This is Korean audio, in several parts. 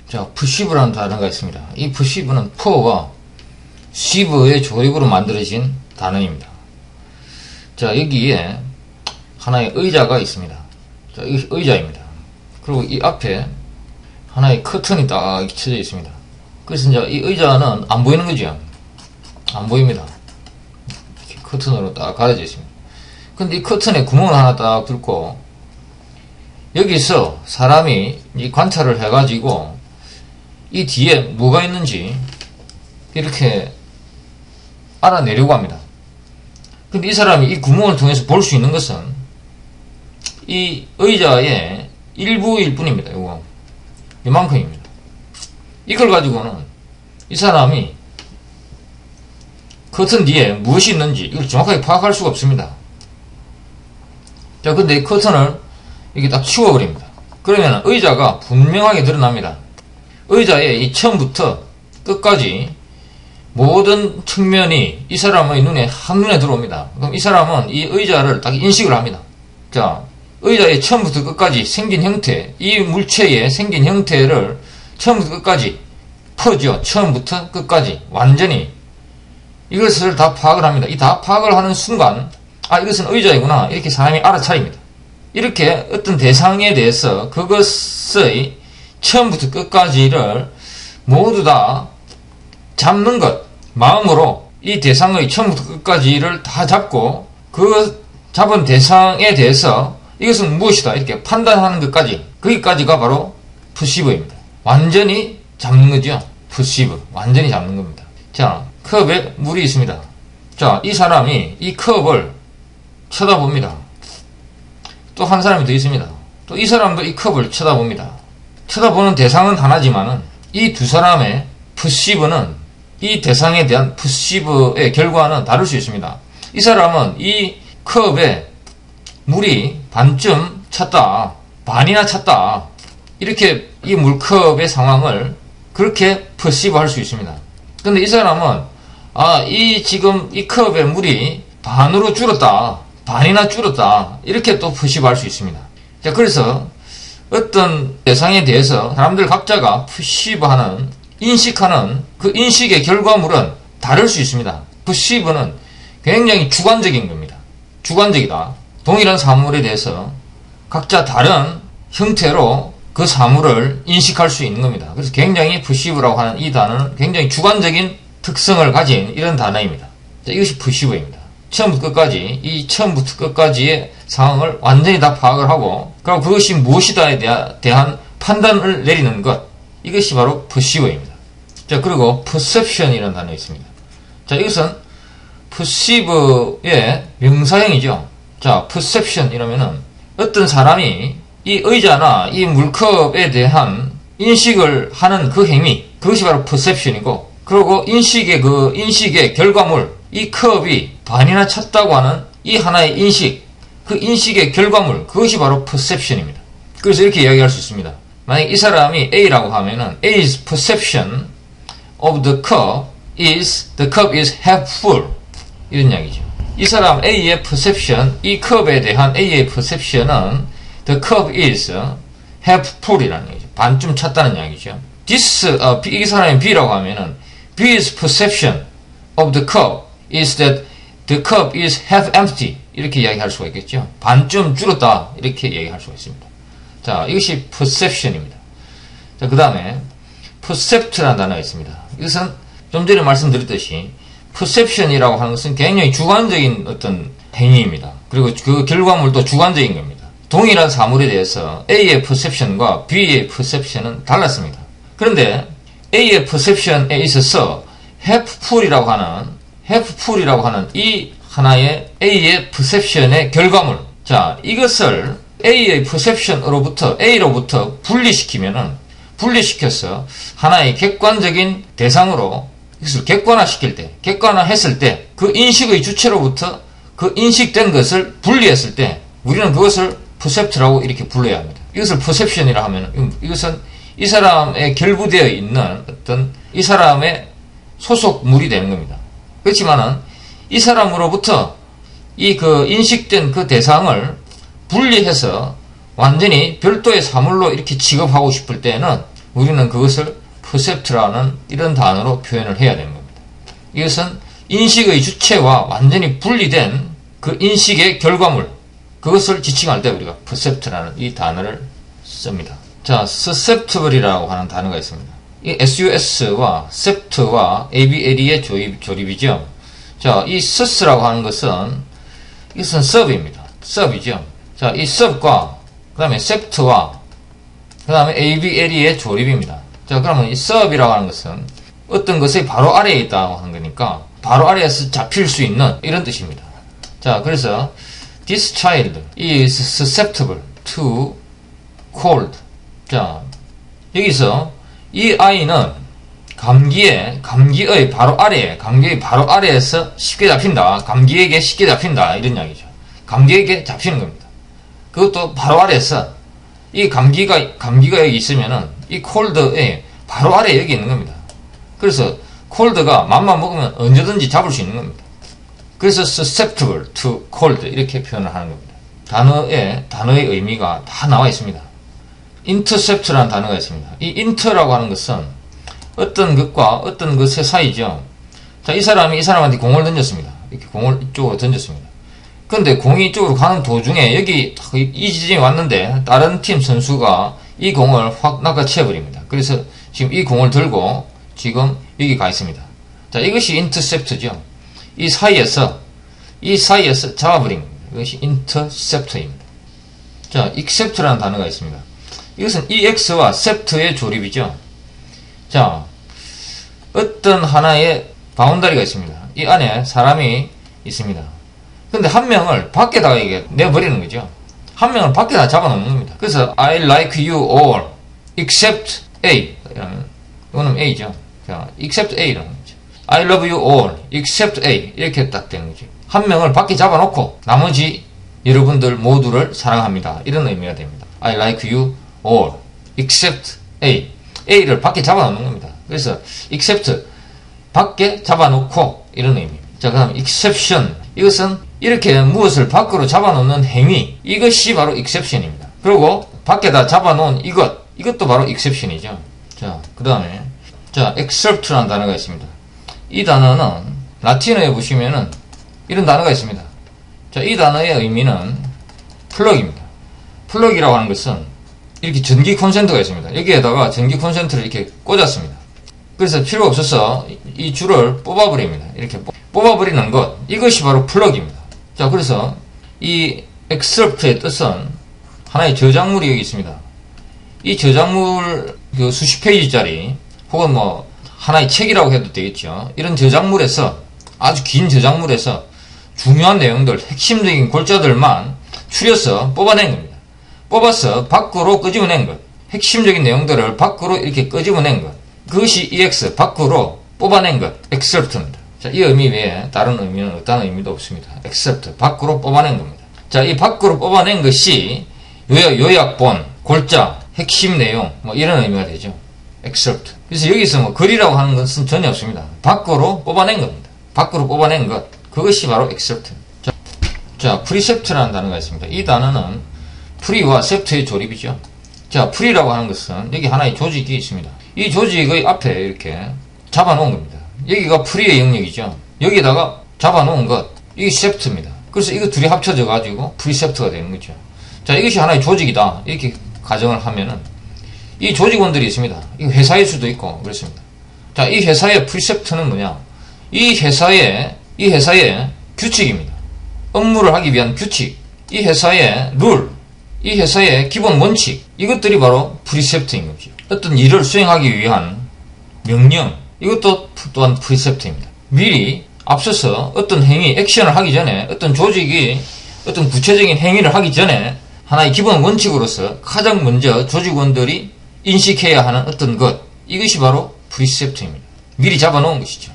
자, perceive라는 단어가 있습니다. 이 perceive는 per와 ceive의 조립으로 만들어진 단어입니다. 자, 여기에 하나의 의자가 있습니다. 자, 이것이 의자입니다. 그리고 이 앞에 하나의 커튼이 딱 쳐져 있습니다. 그래서 이제 이 의자는 안 보이는 거죠. 안 보입니다. 이렇게 커튼으로 딱 가려져 있습니다. 근데 이 커튼에 구멍을 하나 딱 뚫고 여기서 사람이 이 관찰을 해가지고 이 뒤에 뭐가 있는지 이렇게 알아내려고 합니다. 근데 이 사람이 이 구멍을 통해서 볼 수 있는 것은 이 의자의 일부일 뿐입니다. 이만큼입니다. 이걸 가지고는 이 사람이 커튼 뒤에 무엇이 있는지 이걸 정확하게 파악할 수가 없습니다. 자, 근데 이 커튼을 이렇게 딱 치워버립니다. 그러면 의자가 분명하게 드러납니다. 의자의 이 처음부터 끝까지 모든 측면이 이 사람의 눈에 한눈에 들어옵니다. 그럼 이 사람은 이 의자를 딱 인식을 합니다. 자, 의자의 처음부터 끝까지 생긴 형태, 이 물체의 생긴 형태를 처음부터 끝까지 퍼죠. 처음부터 끝까지 완전히 이것을 다 파악을 합니다. 이 다 파악을 하는 순간 아, 이것은 의자이구나 이렇게 사람이 알아차립니다. 이렇게 어떤 대상에 대해서 그것의 처음부터 끝까지를 모두 다 잡는 것, 마음으로 이 대상의 처음부터 끝까지를 다 잡고 그 잡은 대상에 대해서 이것은 무엇이다 이렇게 판단하는 것까지, 거기까지가 바로 perceive입니다. 완전히 잡는 거죠. perceive, 완전히 잡는 겁니다. 자, 컵에 물이 있습니다. 자, 이 사람이 이 컵을 쳐다봅니다. 또 한 사람이 더 있습니다. 또 이 사람도 이 컵을 쳐다봅니다. 쳐다보는 대상은 하나지만은 이 두 사람의 perceive는 이 대상에 대한 perceive의 결과는 다를 수 있습니다. 이 사람은 이 컵에 물이 반쯤 찼다, 반이나 찼다, 이렇게 이 물컵의 상황을 그렇게 perceive 할 수 있습니다. 근데 이 사람은 지금 이 컵에 물이 반으로 줄었다, 반이나 줄었다, 이렇게 또 perceive 할 수 있습니다. 자, 그래서 어떤 대상에 대해서 사람들 각자가 perceive하는, 인식하는 그 인식의 결과물은 다를 수 있습니다. perceive는 굉장히 주관적인 겁니다. 주관적이다. 동일한 사물에 대해서 각자 다른 형태로 그 사물을 인식할 수 있는 겁니다. 그래서 굉장히 perceive라고 하는 이 단어는 굉장히 주관적인 특성을 가진 이런 단어입니다. 자, 이것이 perceive입니다. 처음부터 끝까지, 이 처음부터 끝까지의 상황을 완전히 다 파악을 하고, 그리고 그것이 무엇이다에 대한 판단을 내리는 것, 이것이 바로 perceive입니다. 자, 그리고 perception이라는 단어가 있습니다. 자, 이것은 perceive의 명사형이죠. 자, perception 이라면은 어떤 사람이 이 의자나 이 물컵에 대한 인식을 하는 그 행위, 그것이 바로 perception이고, 그리고 인식의 결과물, 이 컵이 반이나 찼다고 하는 이 하나의 인식, 그 인식의 결과물, 그것이 바로 perception입니다. 그래서 이렇게 이야기할 수 있습니다. 만약 이 사람이 A라고 하면은 A's perception of the cup is half full, 이런 이야기죠. 이 사람 A의 perception, 이 컵에 대한 A의 perception은 the cup is half full이라는 얘기죠. 반쯤 찼다는 이야기죠. 이 사람이 B라고 하면은 B's perception of the cup is that the cup is half empty, 이렇게 이야기할 수가 있겠죠. 반쯤 줄었다, 이렇게 이야기할 수가 있습니다. 자, 이것이 perception입니다. 자, 그 다음에 percept라는 단어가 있습니다. 이것은 좀 전에 말씀드렸듯이 perception이라고 하는 것은 굉장히 주관적인 어떤 행위입니다. 그리고 그 결과물도 주관적인 겁니다. 동일한 사물에 대해서 A의 perception과 B의 perception은 달랐습니다. 그런데 A의 perception에 있어서 half full이라고 하는 이 하나의 A의 perception의 결과물, 자, 이것을 A의 perception으로부터 A로부터 분리시켜서 하나의 객관적인 대상으로 이것을 객관화했을 때 그 인식의 주체로부터 그 인식된 것을 분리했을 때 우리는 그것을 percept라고 이렇게 불러야 합니다. 이것을 perception이라 하면 이것은 이 사람에 결부되어 있는 어떤 이 사람의 소속물이 되는 겁니다. 그렇지만은 이 사람으로부터 인식된 그 대상을 분리해서 완전히 별도의 사물로 이렇게 취급하고 싶을 때는 우리는 그것을 percept라는 이런 단어로 표현을 해야 되는 겁니다. 이것은 인식의 주체와 완전히 분리된 그 인식의 결과물, 그것을 지칭할 때 우리가 percept라는 이 단어를 씁니다. 자, susceptible이라고 하는 단어가 있습니다. 이 sus와 cept와 able의 조립이죠. 자, 이 sus라고 하는 것은 이것은 sub입니다. sub이죠. 자, 이 sub과 그 다음에 cept와 그 다음에 able의 조립입니다. 자, 그러면 이 sub이라고 하는 것은 어떤 것이 바로 아래에 있다고 하는 거니까 바로 아래에서 잡힐 수 있는 이런 뜻입니다. 자, 그래서 this child is susceptible to cold. 자, 여기서 이 아이는 감기의 바로 아래에서 쉽게 잡힌다. 감기에게 쉽게 잡힌다. 이런 이야기죠. 감기에게 잡히는 겁니다. 그것도 바로 아래에서 이 감기가 여기 있으면은 이 콜드에 바로 아래 여기 있는 겁니다. 그래서 콜드가 맘만 먹으면 언제든지 잡을 수 있는 겁니다. 그래서 susceptible to cold 이렇게 표현을 하는 겁니다. 단어의 의미가 다 나와 있습니다. intercept라는 단어가 있습니다. 이 inter라고 하는 것은 어떤 것과 어떤 것의 사이죠. 자, 이 사람이 이 사람한테 공을 던졌습니다. 이렇게 공을 이쪽으로 던졌습니다. 근데 공이 이쪽으로 가는 도중에 여기 이 지점에 왔는데 다른 팀 선수가 이 공을 확 낚아채버립니다. 그래서 지금 이 공을 들고 지금 여기 가 있습니다. 자, 이것이 intercept죠. 이 사이에서 잡아버린 겁니다. 이것이 intercept입니다. 자, accept라는 단어가 있습니다. 이것은 ex와 cept의 조립이죠. 자, 어떤 하나의 바운다리가 있습니다. 이 안에 사람이 있습니다. 근데 한 명을 밖에다가 이게 내버리는 거죠. 한 명을 밖에다 잡아놓는 겁니다. 그래서 I like you all except A. 이거는 A죠. 자, except A라는 거죠. I love you all except A. 이렇게 딱 되는 거죠. 한 명을 밖에 잡아놓고 나머지 여러분들 모두를 사랑합니다. 이런 의미가 됩니다. I like you all except A. A를 밖에 잡아놓는 겁니다. 그래서 except 밖에 잡아놓고 이런 의미입니다. 자, 그 다음 exception. 이것은 이렇게 무엇을 밖으로 잡아놓는 행위, 이것이 바로 exception입니다. 그리고 밖에다 잡아놓은 이것도 바로 exception이죠. 자, 그 다음에 자, excerpt라는 단어가 있습니다. 이 단어는 라틴어에 보시면은 이런 단어가 있습니다. 자, 이 단어의 의미는 플럭입니다. 플럭이라고 하는 것은 이렇게 전기 콘센트가 있습니다. 여기에다가 전기 콘센트를 이렇게 꽂았습니다. 그래서 필요 없어서 이 줄을 뽑아버립니다. 이렇게 뽑아버리는 것, 이것이 바로 플럭입니다. 자, 그래서 이 excerpt의 뜻은 하나의 저작물이 여기 있습니다. 이 저작물 그 수십 페이지짜리 혹은 뭐 하나의 책이라고 해도 되겠죠. 이런 저작물에서 아주 긴 저작물에서 중요한 내용들, 핵심적인 골자들만 추려서 뽑아낸 겁니다. 뽑아서 밖으로 끄집어낸 것, 핵심적인 내용들을 밖으로 이렇게 끄집어낸 것, 그것이 EX, 밖으로 뽑아낸 것, excerpt입니다. 자, 이 의미 외에 다른 의미는 어떤 의미도 없습니다. except, 밖으로 뽑아낸 겁니다. 자, 이 밖으로 뽑아낸 것이 요약본, 골자, 핵심 내용, 뭐 이런 의미가 되죠. excerpt. 그래서 여기서 뭐 글이라고 하는 것은 전혀 없습니다. 밖으로 뽑아낸 겁니다. 밖으로 뽑아낸 것, 그것이 바로 excerpt. 자, precept라는 단어가 있습니다. 이 단어는 pre와 cept의 조립이죠. 자, pre라고 하는 것은 여기 하나의 조직이 있습니다. 이 조직의 앞에 이렇게 잡아놓은 겁니다. 여기가 pre의 영역이죠. 여기다가 잡아놓은 것, 이게 cept입니다. 그래서 이거 둘이 합쳐져 가지고 precept가 되는 거죠. 자, 이것이 하나의 조직이다. 이렇게 가정을 하면은 이 조직원들이 있습니다. 이 회사일 수도 있고 그렇습니다. 자, 이 회사의 precept는 뭐냐? 이 회사의 규칙입니다. 업무를 하기 위한 규칙, 이 회사의 룰, 이 회사의 기본 원칙, 이것들이 바로 precept인 거죠. 어떤 일을 수행하기 위한 명령, 이것도 또한 precept입니다. 미리 앞서서 어떤 행위, 액션을 하기 전에 어떤 조직이 어떤 구체적인 행위를 하기 전에 하나의 기본 원칙으로서 가장 먼저 조직원들이 인식해야 하는 어떤 것, 이것이 바로 precept입니다. 미리 잡아놓은 것이죠.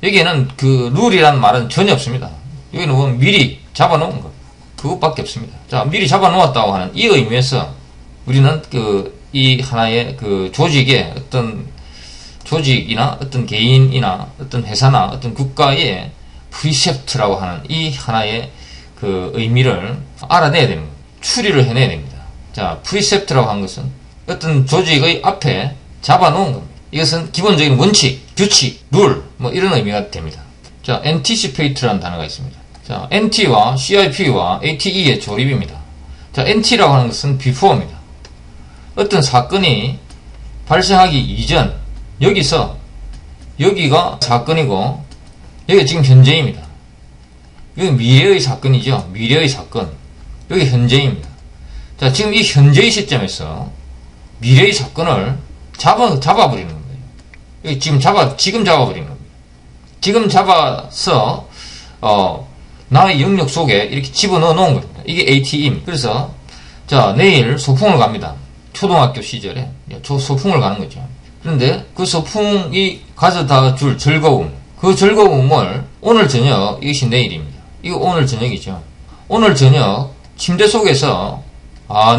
여기에는 그 룰이라는 말은 전혀 없습니다. 여기는 보면 미리 잡아놓은 것, 그것밖에 없습니다. 자, 미리 잡아놓았다고 하는 이 의미에서 우리는 이 하나의 그 조직의 어떤 조직이나 어떤 개인이나 어떤 회사나 어떤 국가의 precept라고 하는 이 하나의 그 의미를 알아내야 됩니다. 추리를 해내야 됩니다. 자, precept라고 하는 것은 어떤 조직의 앞에 잡아놓은 겁니다. 이것은 기본적인 원칙, 규칙, 룰, 뭐 이런 의미가 됩니다. 자, anticipate라는 단어가 있습니다. 자, NT와 CIP와 ATE의 조립입니다. 자, NT라고 하는 것은 before입니다. 어떤 사건이 발생하기 이전, 여기가 사건이고, 여기가 지금 현재입니다. 여기 미래의 사건이죠. 미래의 사건. 여기 현재입니다. 자, 지금 이 현재의 시점에서 미래의 사건을 잡아버리는 겁니다. 여기 지금 잡아버리는 겁니다. 지금 잡아서, 나의 영역 속에 이렇게 집어넣어 놓은 겁니다. 이게 ATE입니다. 그래서, 자, 내일 소풍을 갑니다. 초등학교 시절에. 소풍을 가는 거죠. 그런데 그 소풍이 가져다 줄 즐거움, 그 즐거움을 오늘 저녁, 이것이 내일입니다. 이거 오늘 저녁이죠. 오늘 저녁 침대 속에서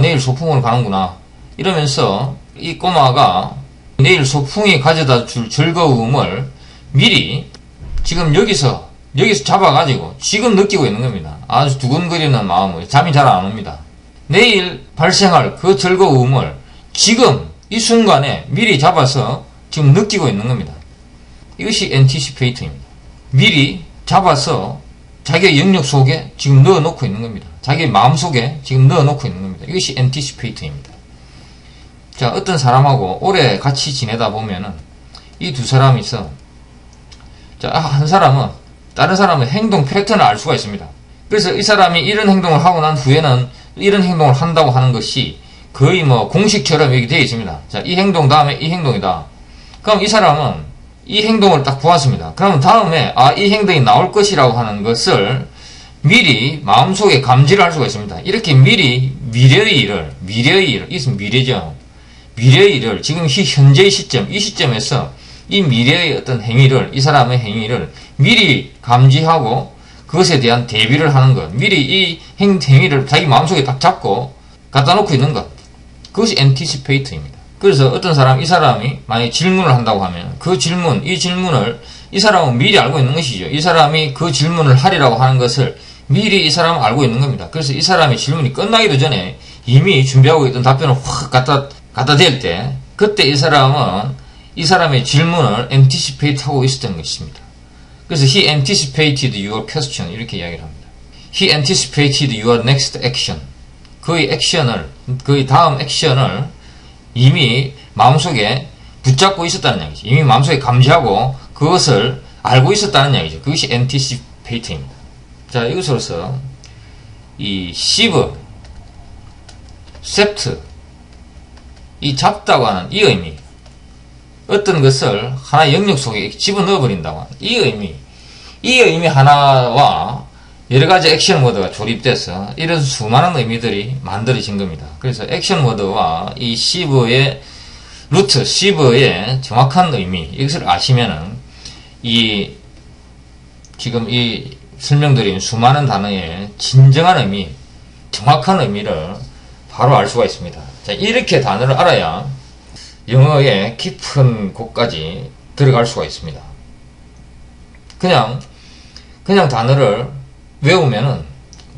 내일 소풍을 가는구나 이러면서 이 꼬마가 내일 소풍이 가져다 줄 즐거움을 미리 지금 여기서 잡아가지고 지금 느끼고 있는 겁니다. 아주 두근거리는 마음으로 잠이 잘 안 옵니다. 내일 발생할 그 즐거움을 지금 이 순간에 미리 잡아서 지금 느끼고 있는 겁니다. 이것이 anticipate입니다. 미리 잡아서 자기의 영역 속에 지금 넣어놓고 있는 겁니다. 자기의 마음속에 지금 넣어놓고 있는 겁니다. 이것이 anticipate입니다. 자, 어떤 사람하고 오래 같이 지내다 보면은 이 두 사람이 있어. 자, 한 사람은 다른 사람의 행동 패턴을 알 수가 있습니다. 그래서 이 사람이 이런 행동을 하고 난 후에는 이런 행동을 한다고 하는 것이 거의 뭐 공식처럼 여기 되어 있습니다. 자, 이 행동 다음에 이 행동이다. 그럼 이 사람은 이 행동을 딱 보았습니다. 그러면 다음에 이 행동이 나올 것이라고 하는 것을 미리 마음속에 감지를 할 수가 있습니다. 이렇게 미리 미래의 일을, 이것은 미래죠. 미래의 일을 지금 현재의 시점, 이 시점에서 이 미래의 어떤 행위를, 이 사람의 행위를 미리 감지하고 그것에 대한 대비를 하는 것, 미리 이 행위를 자기 마음속에 딱 잡고 갖다 놓고 있는 것, 그것이 anticipate입니다. 그래서 어떤 사람, 이 사람이 만약에 질문을 한다고 하면 그 질문, 이 질문을 이 사람은 미리 알고 있는 것이죠. 이 사람이 그 질문을 하리라고 하는 것을 미리 이 사람은 알고 있는 겁니다. 그래서 이 사람이 질문이 끝나기도 전에 이미 준비하고 있던 답변을 확 갖다 댈 때, 그때 이 사람은 이 사람의 질문을 anticipate 하고 있었던 것입니다. 그래서 he anticipated your question 이렇게 이야기를 합니다. He anticipated your next action. 그의 다음 액션을 이미 마음속에 붙잡고 있었다는 얘기죠. 이미 마음속에 감지하고 그것을 알고 있었다는 얘기죠. 그것이 anticipate입니다. 자, 이것으로서 이 sieve, sept, 이 잡다고 하는 이 의미, 어떤 것을 하나의 영역 속에 집어넣어 버린다고 하는 이 의미 하나와 여러 가지 액션 워드가 조립돼서 이런 수많은 의미들이 만들어진 겁니다. 그래서 액션 워드와 이 시브의 루트, 시브의 정확한 의미, 이것을 아시면은 지금 이 설명드린 수많은 단어의 진정한 의미, 정확한 의미를 바로 알 수가 있습니다. 자, 이렇게 단어를 알아야 영어의 깊은 곳까지 들어갈 수가 있습니다. 그냥 단어를 외우면은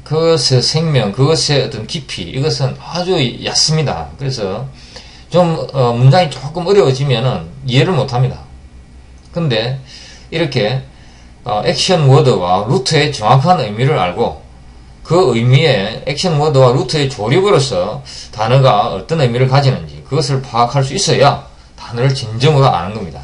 그것의 생명, 그것의 어떤 깊이, 이것은 아주 얕습니다. 그래서 좀 문장이 조금 어려워지면은 이해를 못합니다. 근데 이렇게 액션 워드와 루트의 정확한 의미를 알고 그 의미의 액션 워드와 루트의 조립으로서 단어가 어떤 의미를 가지는지 그것을 파악할 수 있어야 단어를 진정으로 아는 겁니다.